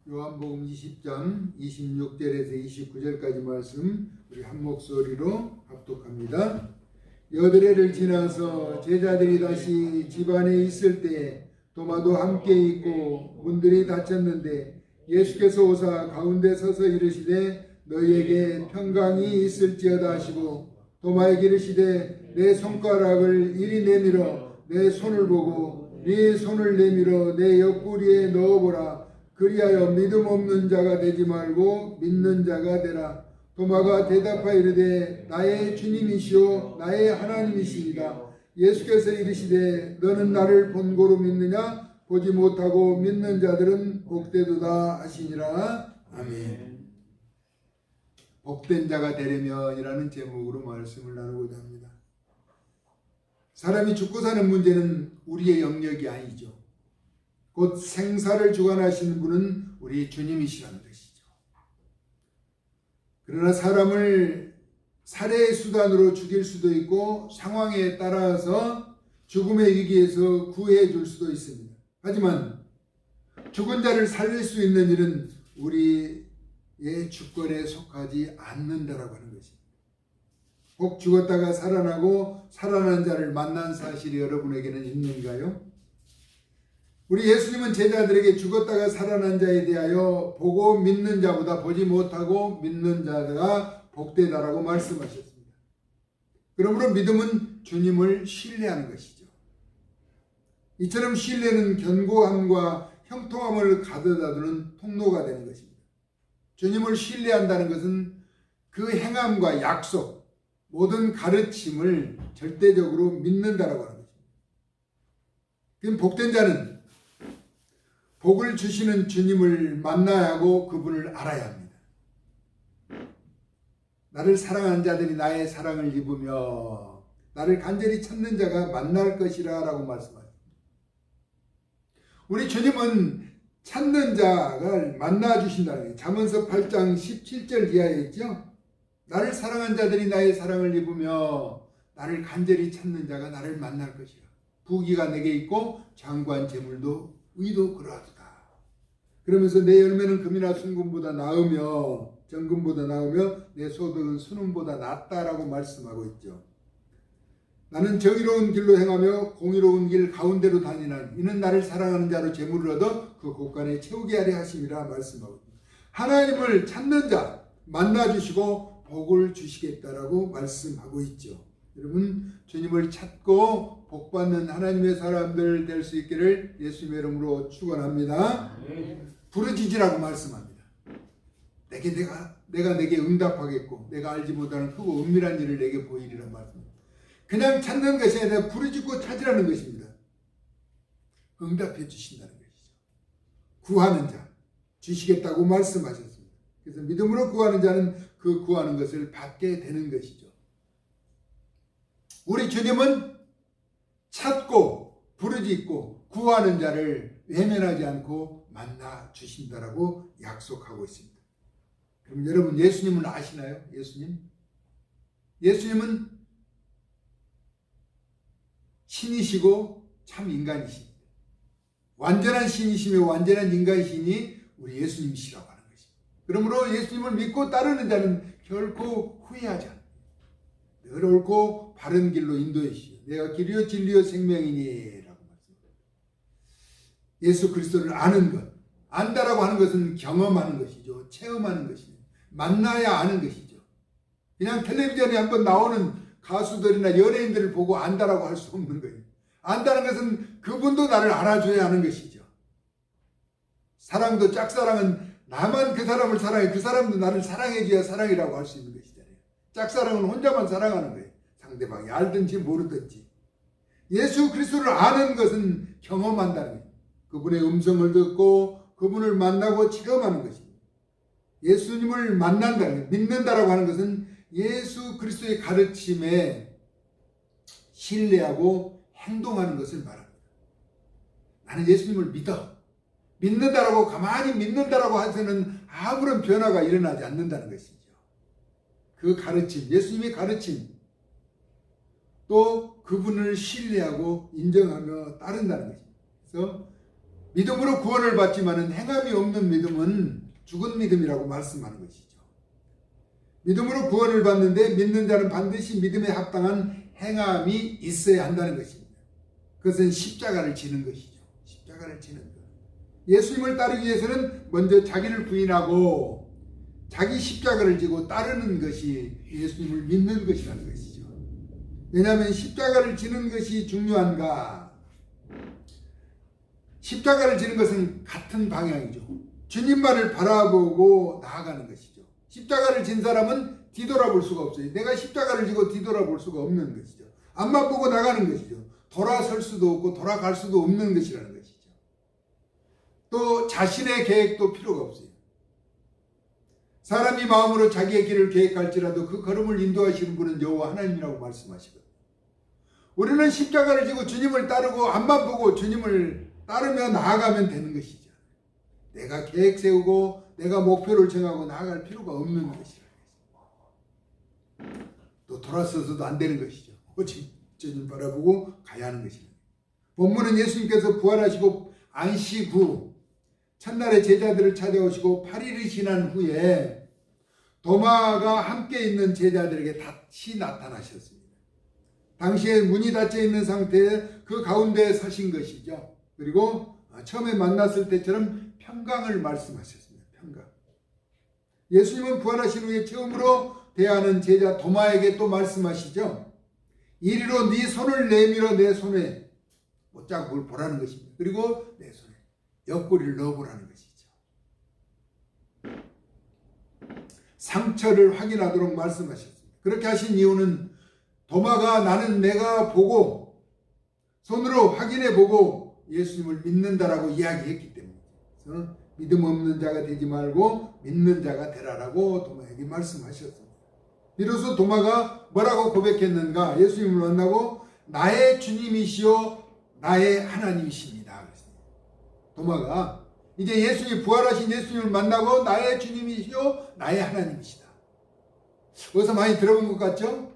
요한복음 20장 26절에서 29절까지 말씀 우리 한 목소리로 합독합니다. 여드레를 지나서 제자들이 다시 집안에 있을 때에 도마도 함께 있고 문들이 닫혔는데 예수께서 오사 가운데 서서 이르시되 너희에게 평강이 있을지어다 하시고 도마에게 이르시되 내 손가락을 이리 내밀어 내 손을 보고 네 손을 내밀어 내 옆구리에 넣어보라. 그리하여 믿음 없는 자가 되지 말고 믿는 자가 되라. 도마가 대답하여 이르되 나의 주님이시오 나의 하나님이시니라. 예수께서 이르시되 너는 나를 본고로 믿느냐? 보지 못하고 믿는 자들은 복되도다 하시니라. 아멘. 복된 자가 되려면이라는 제목으로 말씀을 나누고자 합니다. 사람이 죽고 사는 문제는 우리의 영역이 아니죠. 곧 생사를 주관하시는 분은 우리 주님이시라는 것이죠. 그러나 사람을 살해의 수단으로 죽일 수도 있고 상황에 따라서 죽음의 위기에서 구해 줄 수도 있습니다. 하지만 죽은 자를 살릴 수 있는 일은 우리의 주권에 속하지 않는다라고 하는 것입니다. 혹 죽었다가 살아나고 살아난 자를 만난 사실이 여러분에게는 있는가요? 우리 예수님은 제자들에게 죽었다가 살아난 자에 대하여 보고 믿는 자보다 보지 못하고 믿는 자가 복되다라고 말씀하셨습니다. 그러므로 믿음은 주님을 신뢰하는 것이죠. 이처럼 신뢰는 견고함과 형통함을 가져다 주는 통로가 되는 것입니다. 주님을 신뢰한다는 것은 그 행함과 약속, 모든 가르침을 절대적으로 믿는다라고 하는 것입니다. 그럼 복된 자는 복을 주시는 주님을 만나야 하고 그분을 알아야 합니다. 나를 사랑하는 자들이 나의 사랑을 입으며 나를 간절히 찾는 자가 만날 것이라 라고 말씀하십니다. 우리 주님은 찾는 자를 만나 주신다는 거예요. 잠언서 8장 17절 이하에 있죠. 나를 사랑한 자들이 나의 사랑을 입으며 나를 간절히 찾는 자가 나를 만날 것이라. 부귀가 내게 있고 장관 재물도 의도 그러하도다. 그러면서 내 열매는 금이나 순금보다 나으며 정금보다 나으며 내 소득은 순금보다 낫다라고 말씀하고 있죠. 나는 정의로운 길로 행하며 공의로운 길 가운데로 다니나니 이는 나를 사랑하는 자로 재물을 얻어 그 곳간에 채우게 하려 하심이라 말씀하고 있습니다. 하나님을 찾는 자 만나주시고 복을 주시겠다라고 말씀하고 있죠. 여러분 주님을 찾고 복받는 하나님의 사람들 될 수 있기를 예수님의 이름으로 축원합니다. 부르짖으라고 말씀합니다. 내가 내게 응답하겠고 내가 알지 못하는 크고 은밀한 일을 내게 보이리라 말씀합니다. 그냥 찾는 것이 아니라 부르짖고 찾으라는 것입니다. 응답해 주신다는 것이죠. 구하는 자 주시겠다고 말씀하셨습니다. 그래서 믿음으로 구하는 자는 그 구하는 것을 받게 되는 것이죠. 우리 주님은 찾고 부르짖고 구하는 자를 외면하지 않고 만나 주신다라고 약속하고 있습니다. 그럼 여러분 예수님은 아시나요? 예수님은 신이시고 참 인간이십니다. 완전한 신이시며 완전한 인간이시니 우리 예수님이시라고 하는 것입니다. 그러므로 예수님을 믿고 따르는 자는 결코 후회하지 않습니다. 늘 옳고 바른 길로 인도해 주시오. 내가 길이요 진리요 생명이니 라고 말씀합니다. 예수 그리스도를 아는 것, 안다라고 하는 것은 경험하는 것이죠. 체험하는 것입니다. 만나야 아는 것이죠. 그냥 텔레비전에 한번 나오는 가수들이나 연예인들을 보고 안다라고 할 수 없는 거예요. 안다는 것은 그분도 나를 알아줘야 하는 것이죠. 사랑도 짝사랑은 나만 그 사람을 사랑해 그 사람도 나를 사랑해줘야 사랑이라고 할 수 있는 것이잖아요. 짝사랑은 혼자만 사랑하는 거예요. 상대방이 알든지 모르든지. 예수 그리스도를 아는 것은 경험한다는 거예요. 그분의 음성을 듣고 그분을 만나고 체험하는 것입니다. 예수님을 만난다는 거예요. 믿는다라고 하는 것은 예수 그리스도의 가르침에 신뢰하고 행동하는 것을 말합니다. 나는 예수님을 믿어. 믿는다라고 가만히 믿는다라고 해서는 아무런 변화가 일어나지 않는다는 것이죠. 그 가르침, 예수님의 가르침, 또 그분을 신뢰하고 인정하며 따른다는 것입니다. 그래서 믿음으로 구원을 받지만은 행함이 없는 믿음은 죽은 믿음이라고 말씀하는 것이죠. 믿음으로 구원을 받는데 믿는 자는 반드시 믿음에 합당한 행함이 있어야 한다는 것입니다. 그것은 십자가를 지는 것이죠. 십자가를 지는 것. 예수님을 따르기 위해서는 먼저 자기를 부인하고 자기 십자가를 지고 따르는 것이 예수님을 믿는 것이라는 것이죠. 왜냐하면 십자가를 지는 것이 중요한가? 십자가를 지는 것은 같은 방향이죠. 주님만을 바라보고 나아가는 것이죠. 십자가를 진 사람은 뒤돌아볼 수가 없어요. 내가 십자가를 지고 뒤돌아볼 수가 없는 것이죠. 앞만 보고 나가는 것이죠. 돌아설 수도 없고 돌아갈 수도 없는 것이라는 것이죠. 또 자신의 계획도 필요가 없어요. 사람이 마음으로 자기의 길을 계획할지라도 그 걸음을 인도하시는 분은 여호와 하나님이라고 말씀하시거든요. 우리는 십자가를 지고 주님을 따르고 앞만 보고 주님을 따르며 나아가면 되는 것이죠. 내가 계획 세우고 내가 목표를 정하고 나아갈 필요가 없는 것이라. 또 돌아서서도 안 되는 것이죠. 오직 주님 바라보고 가야 하는 것입니다. 본문은 예수님께서 부활하시고 안식 후 첫날에 제자들을 찾아오시고 8일이 지난 후에 도마가 함께 있는 제자들에게 다시 나타나셨습니다. 당시에 문이 닫혀 있는 상태에 그 가운데에 서신 것이죠. 그리고 처음에 만났을 때처럼 평강을 말씀하셨습니다. 평강. 예수님은 부활하신 후에 처음으로 대하는 제자 도마에게 또 말씀하시죠. 이리로 네 손을 내밀어 내 손에 못자국을 보라는 것입니다. 그리고 내 손에 옆구리를 넣어보라는 것이죠. 상처를 확인하도록 말씀하셨습니다. 그렇게 하신 이유는 도마가 나는 내가 보고 손으로 확인해 보고 예수님을 믿는다라고 이야기했기 때문에 믿음 없는 자가 되지 말고 믿는 자가 되라라고 도마에게 말씀하셨습니다. 비로소 도마가 뭐라고 고백했는가? 예수님을 만나고 나의 주님이시요 나의 하나님이십니다. 도마가 이제 예수님 부활하신 예수님을 만나고 나의 주님이시요 나의 하나님이시다. 어디서 많이 들어본 것 같죠?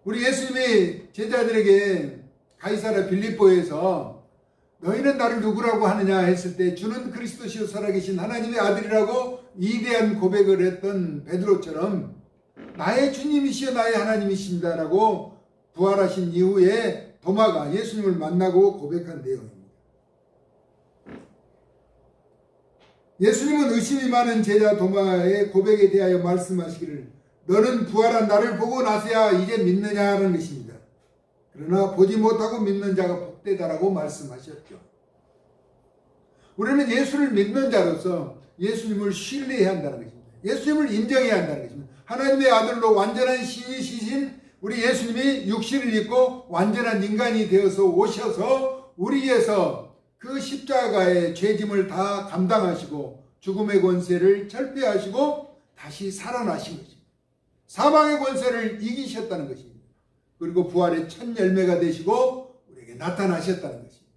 우리 예수님이 제자들에게 가이사랴 빌립보에서 너희는 나를 누구라고 하느냐 했을 때 주는 그리스도시요 살아계신 하나님의 아들이라고 위대한 고백을 했던 베드로처럼 나의 주님이시여 나의 하나님이십니다라고 부활하신 이후에 도마가 예수님을 만나고 고백한 내용입니다. 예수님은 의심이 많은 제자 도마의 고백에 대하여 말씀하시기를 너는 부활한 나를 보고 나서야 이제 믿느냐는 것입니다. 그러나 보지 못하고 믿는 자가 복되다라고 말씀하셨죠. 우리는 예수를 믿는 자로서 예수님을 신뢰해야 한다는 것입니다. 예수님을 인정해야 한다는 것입니다. 하나님의 아들로 완전한 신이시신 우리 예수님이 육신을 입고 완전한 인간이 되어서 오셔서 우리 위해서 그 십자가의 죄짐을 다 감당하시고 죽음의 권세를 철폐하시고 다시 살아나신 것입니다. 사망의 권세를 이기셨다는 것입니다. 그리고 부활의 첫 열매가 되시고 우리에게 나타나셨다는 것입니다.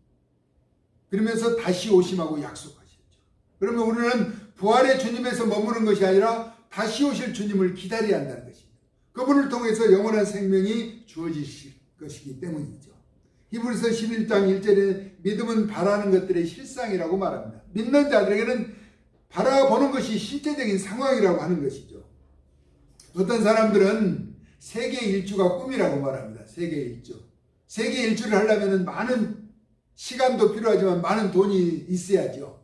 그러면서 다시 오심하고 약속하셨죠. 그러면 우리는 부활의 주님에서 머무는 것이 아니라 다시 오실 주님을 기다려야 한다는 것입니다. 그분을 통해서 영원한 생명이 주어지실 것이기 때문이죠. 히브리서 11장 1절에 믿음은 바라는 것들의 실상이라고 말합니다. 믿는 자들에게는 바라보는 것이 실제적인 상황이라고 하는 것이죠. 어떤 사람들은 세계 일주가 꿈이라고 말합니다. 세계 일주. 세계 일주를 하려면 많은 시간도 필요하지만 많은 돈이 있어야죠.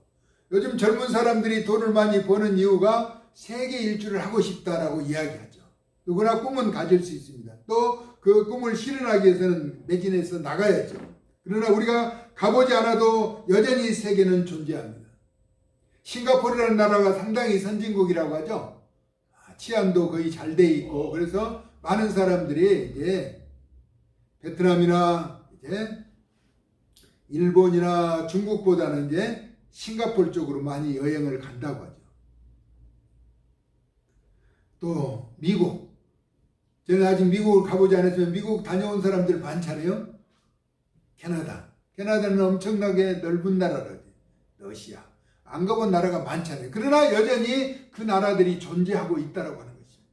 요즘 젊은 사람들이 돈을 많이 버는 이유가 세계 일주를 하고 싶다라고 이야기하죠. 누구나 꿈은 가질 수 있습니다. 또 그 꿈을 실현하기 위해서는 매진해서 나가야죠. 그러나 우리가 가보지 않아도 여전히 세계는 존재합니다. 싱가포르라는 나라가 상당히 선진국이라고 하죠. 치안도 거의 잘 돼 있고 그래서 많은 사람들이 이제 베트남이나 이제 일본이나 중국보다는 이제 싱가포르 쪽으로 많이 여행을 간다고 하죠. 또 미국. 저는 아직 미국을 가보지 않았지만 미국 다녀온 사람들 많잖아요. 캐나다. 캐나다는 엄청나게 넓은 나라라지. 러시아. 안 가본 나라가 많잖아요. 그러나 여전히 그 나라들이 존재하고 있다고 하는 것입니다.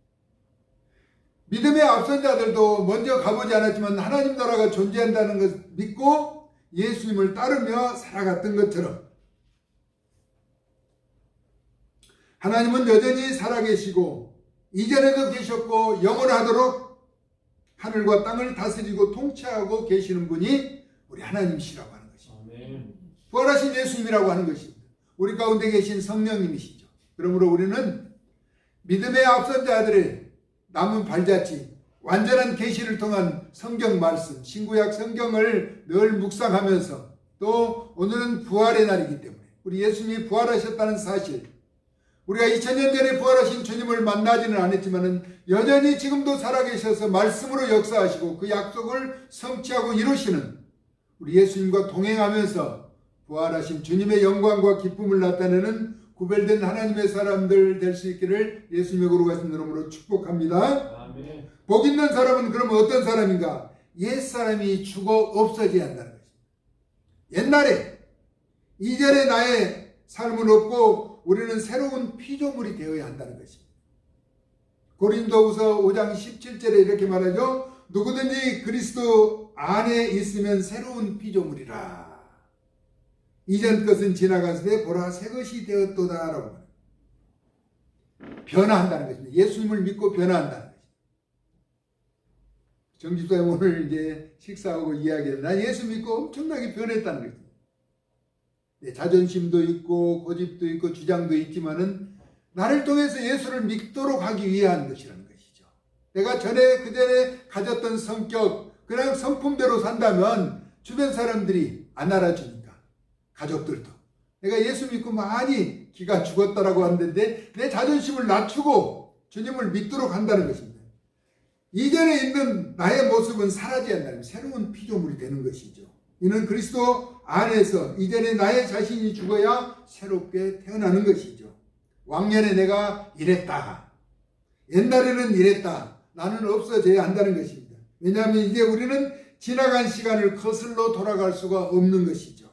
믿음의 앞선 자들도 먼저 가보지 않았지만 하나님 나라가 존재한다는 것을 믿고 예수님을 따르며 살아갔던 것처럼 하나님은 여전히 살아계시고 이전에도 계셨고 영원하도록 하늘과 땅을 다스리고 통치하고 계시는 분이 우리 하나님이시라고 하는 것입니다. 부활하신 예수님이라고 하는 것입니다. 우리 가운데 계신 성령님이시죠. 그러므로 우리는 믿음의 앞선 자들의 남은 발자취, 완전한 계시를 통한 성경 말씀, 신구약 성경을 늘 묵상하면서 또 오늘은 부활의 날이기 때문에 우리 예수님이 부활하셨다는 사실, 우리가 2000년 전에 부활하신 주님을 만나지는 않았지만 여전히 지금도 살아계셔서 말씀으로 역사하시고 그 약속을 성취하고 이루시는 우리 예수님과 동행하면서 부활하신 주님의 영광과 기쁨을 나타내는 구별된 하나님의 사람들 될 수 있기를 예수님의 거룩하신 이름으로 축복합니다. 아멘. 복 있는 사람은 그러면 어떤 사람인가? 옛사람이 죽어 없어져야 한다는 것입니다. 옛날에 이전에 나의 삶은 없고 우리는 새로운 피조물이 되어야 한다는 것입니다. 고린도후서 5장 17절에 이렇게 말하죠. 누구든지 그리스도 안에 있으면 새로운 피조물이라. 이전 것은 지나갔으되 보라 새 것이 되었도다 라고 변화한다는 것입니다. 예수님을 믿고 변화한다는 것입니다. 정집사님 오늘 이제 식사하고 이야기해요. 난 예수 믿고 엄청나게 변했다는 것입니다. 자존심도 있고 고집도 있고 주장도 있지만은 나를 통해서 예수를 믿도록 하기 위한 것이라는 것이죠. 내가 그전에 가졌던 성격, 그냥 성품대로 산다면 주변 사람들이 안 알아주니까, 가족들도. 내가 예수 믿고 많이 기가 죽었다라고 하는데 내 자존심을 낮추고 주님을 믿도록 한다는 것입니다. 이전에 있는 나의 모습은 사라져야 한다는 새로운 피조물이 되는 것이죠. 이는 그리스도 안에서 이전에 나의 자신이 죽어야 새롭게 태어나는 것이죠. 왕년에 내가 이랬다. 옛날에는 이랬다. 나는 없어져야 한다는 것입니다. 왜냐하면 이제 우리는 지나간 시간을 거슬러 돌아갈 수가 없는 것이죠.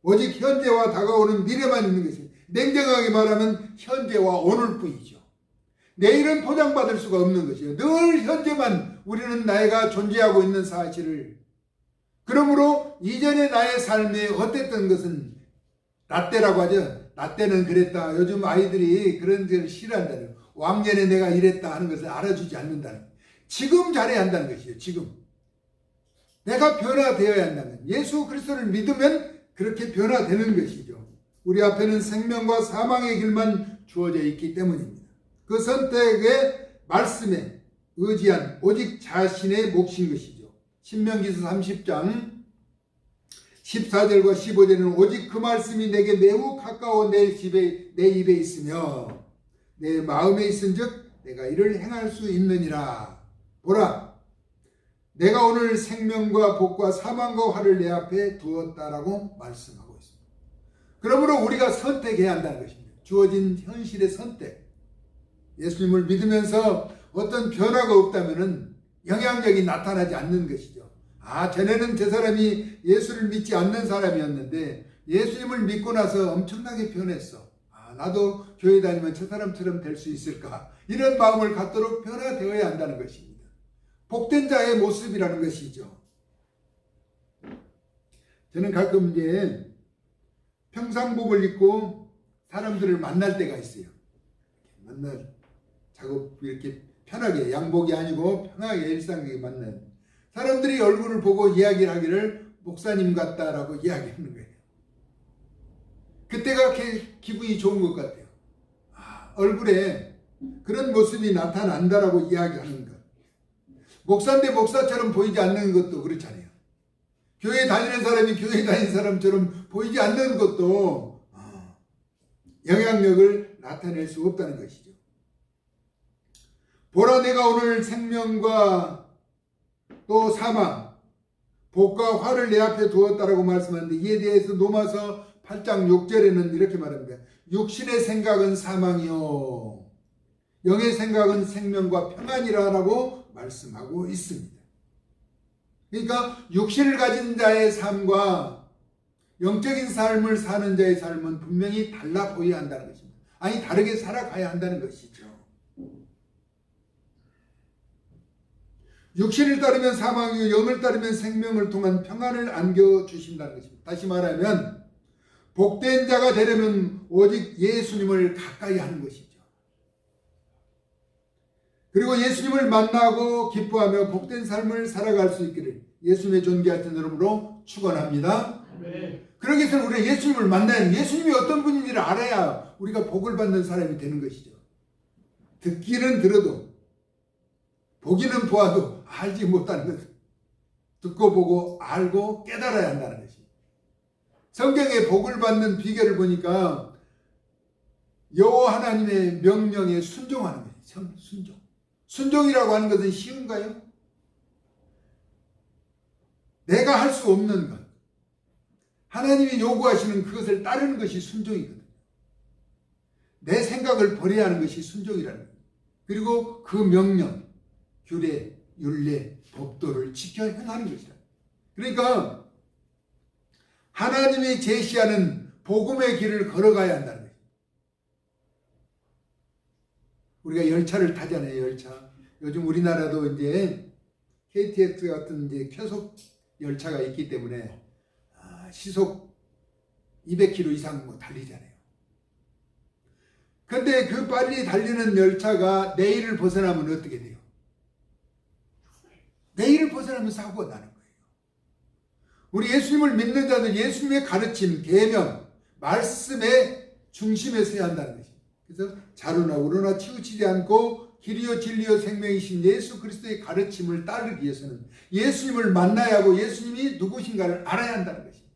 오직 현재와 다가오는 미래만 있는 것입니다. 냉정하게 말하면 현재와 오늘뿐이죠. 내일은 보장받을 수가 없는 것이죠. 늘 현재만 우리는 나이가 존재하고 있는 사실을. 그러므로 이전의 나의 삶에 어땠던 것은 라떼라고 하죠. 라떼는 그랬다. 요즘 아이들이 그런 데를 싫어한다는, 왕년에 내가 이랬다 하는 것을 알아주지 않는다는, 지금 잘해야 한다는 것이에요. 지금 내가 변화되어야 한다는, 예수 그리스도를 믿으면 그렇게 변화되는 것이죠. 우리 앞에는 생명과 사망의 길만 주어져 있기 때문입니다. 그 선택의 말씀에 의지한 오직 자신의 몫인 것이죠. 신명기서 30장 14절과 15절에는 오직 그 말씀이 내게 매우 가까워 내 입에 있으며 내 마음에 있은즉 내가 이를 행할 수 있느니라. 보라, 내가 오늘 생명과 복과 사망과 화를 내 앞에 두었다라고 말씀하고 있습니다. 그러므로 우리가 선택해야 한다는 것입니다. 주어진 현실의 선택. 예수님을 믿으면서 어떤 변화가 없다면 영향력이 나타나지 않는 것이죠. 전에는 저 사람이 예수를 믿지 않는 사람이었는데 예수님을 믿고 나서 엄청나게 변했어. 나도 교회 다니면 저 사람처럼 될 수 있을까? 이런 마음을 갖도록 변화되어야 한다는 것입니다. 복된 자의 모습이라는 것이죠. 저는 가끔 이제 평상복을 입고 사람들을 만날 때가 있어요. 작업 이렇게 편하게, 양복이 아니고 편하게 일상하게 만나는 사람들이 얼굴을 보고 이야기를 하기를 목사님 같다라고 이야기하는 거예요. 그때가 기분이 좋은 것 같아요. 얼굴에 그런 모습이 나타난다라고 이야기하는 것. 목사인데 목사처럼 보이지 않는 것도 그렇잖아요. 교회 다니는 사람이 교회 다니는 사람처럼 보이지 않는 것도 영향력을 나타낼 수 없다는 것이죠. 보라, 내가 오늘 생명과 또 사망, 복과 화를 내 앞에 두었다라고 말씀하는데 이에 대해서 로마서 8장 6절에는 이렇게 말합니다. 육신의 생각은 사망이요 영의 생각은 생명과 평안이라고 말씀하고 있습니다. 그러니까 육신을 가진 자의 삶과 영적인 삶을 사는 자의 삶은 분명히 달라 보여야 한다는 것입니다. 다르게 살아가야 한다는 것이죠. 육신을 따르면 사망이요 영을 따르면 생명을 통한 평안을 안겨주신다는 것입니다. 다시 말하면 복된 자가 되려면 오직 예수님을 가까이 하는 것이죠. 그리고 예수님을 만나고 기뻐하며 복된 삶을 살아갈 수 있기를 예수님의 존귀하신 이름으로 축원합니다. 그러기 위해서는 우리가 예수님을 만나야 예수님이 어떤 분인지를 알아야 우리가 복을 받는 사람이 되는 것이죠. 듣기는 들어도 보기는 보아도 알지 못하는 것, 듣고 보고 알고 깨달아야 한다는 것입니다. 성경에 복을 받는 비결을 보니까 여호와 하나님의 명령에 순종하는 거예요. 순종. 순종이라고 하는 것은 쉬운가요? 내가 할 수 없는 것, 하나님이 요구하시는 그것을 따르는 것이 순종이거든요. 내 생각을 버려야 하는 것이 순종이라는 거예요. 그리고 그 명령, 규례, 율례, 법도를 지켜 행하는 것이다. 그러니까 하나님이 제시하는 복음의 길을 걸어가야 한다는 거예요. 우리가 열차를 타잖아요, 열차. 요즘 우리나라도 이제 KTX 같은 이제 쾌속 열차가 있기 때문에 시속 200km 이상 뭐 달리잖아요. 근데 그 빨리 달리는 열차가 내일을 벗어나면 어떻게 돼요? 내일을 벗어나면 사고가 나는 거예요. 우리 예수님을 믿는 자들 예수님의 가르침, 계명, 말씀의 중심에 서야 한다는 것입니다. 그래서 자루나 우러나 치우치지 않고 길이요 진리요 생명이신 예수 그리스도의 가르침을 따르기 위해서는 예수님을 만나야 하고 예수님이 누구신가를 알아야 한다는 것입니다.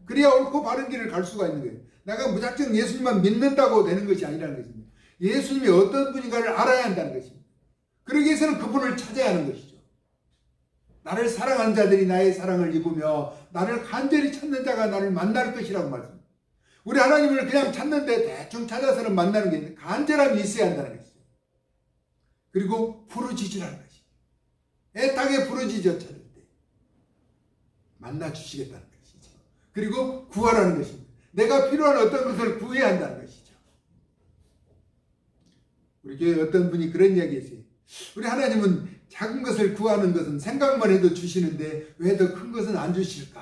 그래야 옳고 바른 길을 갈 수가 있는 거예요. 내가 무작정 예수님만 믿는다고 되는 것이 아니라는 것입니다. 예수님이 어떤 분인가를 알아야 한다는 것입니다. 그러기 위해서는 그분을 찾아야 하는 것이죠. 나를 사랑하는 자들이 나의 사랑을 입으며 나를 간절히 찾는 자가 나를 만날 것이라고 말씀합니다. 우리 하나님을 그냥 찾는데 대충 찾아서는 만나는 게 아니라 간절함이 있어야 한다는 것이죠. 그리고 부르짖으라는 것이. 애타게 부르짖어 찾을 때 만나 주시겠다는 것이죠. 그리고 구하라는 것입니다. 내가 필요한 어떤 것을 구해야 한다는 것이죠. 우리 교회에 어떤 분이 그런 이야기 했어요. 우리 하나님은 작은 것을 구하는 것은 생각만 해도 주시는데 왜 더 큰 것은 안 주실까?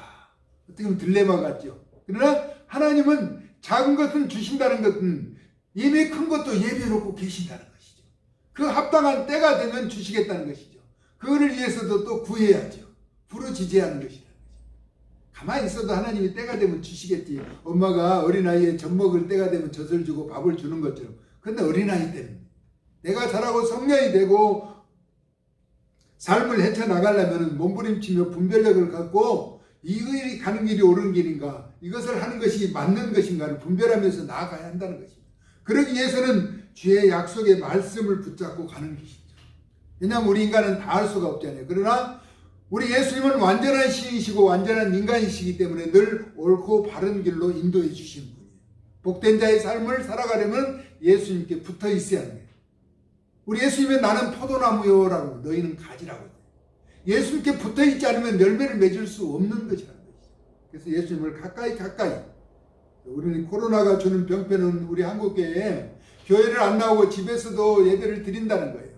어떻게 보면 딜레마 같죠. 그러나 하나님은 작은 것은 주신다는 것은 이미 큰 것도 예비해 놓고 계신다는 것이죠. 그 합당한 때가 되면 주시겠다는 것이죠. 그거를 위해서도 또 구해야죠. 부르짖어야 하는 것이라는 거죠. 가만히 있어도 하나님이 때가 되면 주시겠지. 엄마가 어린아이에 젖 먹을 때가 되면 젖을 주고 밥을 주는 것처럼. 근데 어린아이 때는 내가 자라고 성년이 되고 삶을 헤쳐나가려면 몸부림치며 분별력을 갖고 이 길이 가는 길이 옳은 길인가, 이것을 하는 것이 맞는 것인가를 분별하면서 나아가야 한다는 것입니다. 그러기 위해서는 주의 약속의 말씀을 붙잡고 가는 것이죠. 왜냐하면 우리 인간은 다 할 수가 없잖아요. 그러나 우리 예수님은 완전한 신이시고 완전한 인간이시기 때문에 늘 옳고 바른 길로 인도해 주신 분이에요. 복된 자의 삶을 살아가려면 예수님께 붙어 있어야 합니다. 우리 예수님은 나는 포도나무요라고 너희는 가지라고. 예수님께 붙어있지 않으면 열매를 맺을 수 없는 것이라는 것이죠. 그래서 예수님을 가까이 우리는 코로나가 주는 병폐는 우리 한국교회에 교회를 안 나오고 집에서도 예배를 드린다는 거예요.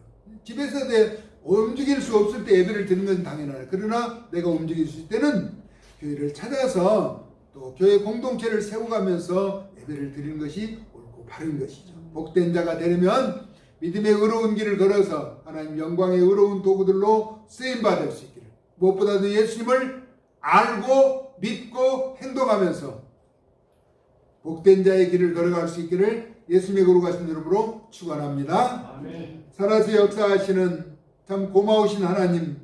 집에서도 움직일 수 없을 때 예배를 드리는 건 당연하다. 그러나 내가 움직일 수 있을 때는 교회를 찾아서 또 교회 공동체를 세워가면서 예배를 드리는 것이 옳고 바른 것이죠. 복된 자가 되려면 믿음의 의로운 길을 걸어서 하나님 영광의 의로운 도구들로 쓰임받을 수 있기를, 무엇보다도 예수님을 알고 믿고 행동하면서 복된 자의 길을 걸어갈 수 있기를 예수님의 거룩하신 이름으로 축원합니다. 아멘. 살아서 역사하시는 참 고마우신 하나님,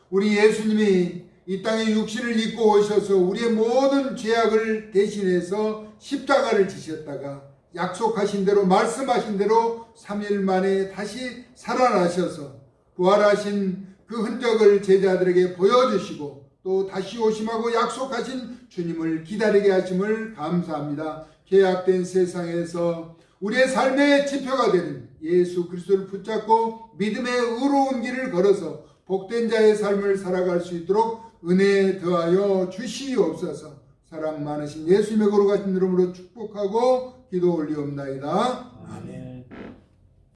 우리 예수님이 이 땅에 육신을 입고 오셔서 우리의 모든 죄악을 대신해서 십자가를 지셨다가 약속하신 대로 말씀하신 대로 3일 만에 다시 살아나셔서 부활하신 그 흔적을 제자들에게 보여주시고 또 다시 오심하고 약속하신 주님을 기다리게 하심을 감사합니다. 죄악된 세상에서 우리의 삶의 지표가 되는 예수 그리스도를 붙잡고 믿음의 의로운 길을 걸어서 복된 자의 삶을 살아갈 수 있도록 은혜 더하여 주시옵소서. 사랑 많으신 예수님의 거룩하신 이름으로 축복하고 기도 올리옵나이다. 아멘.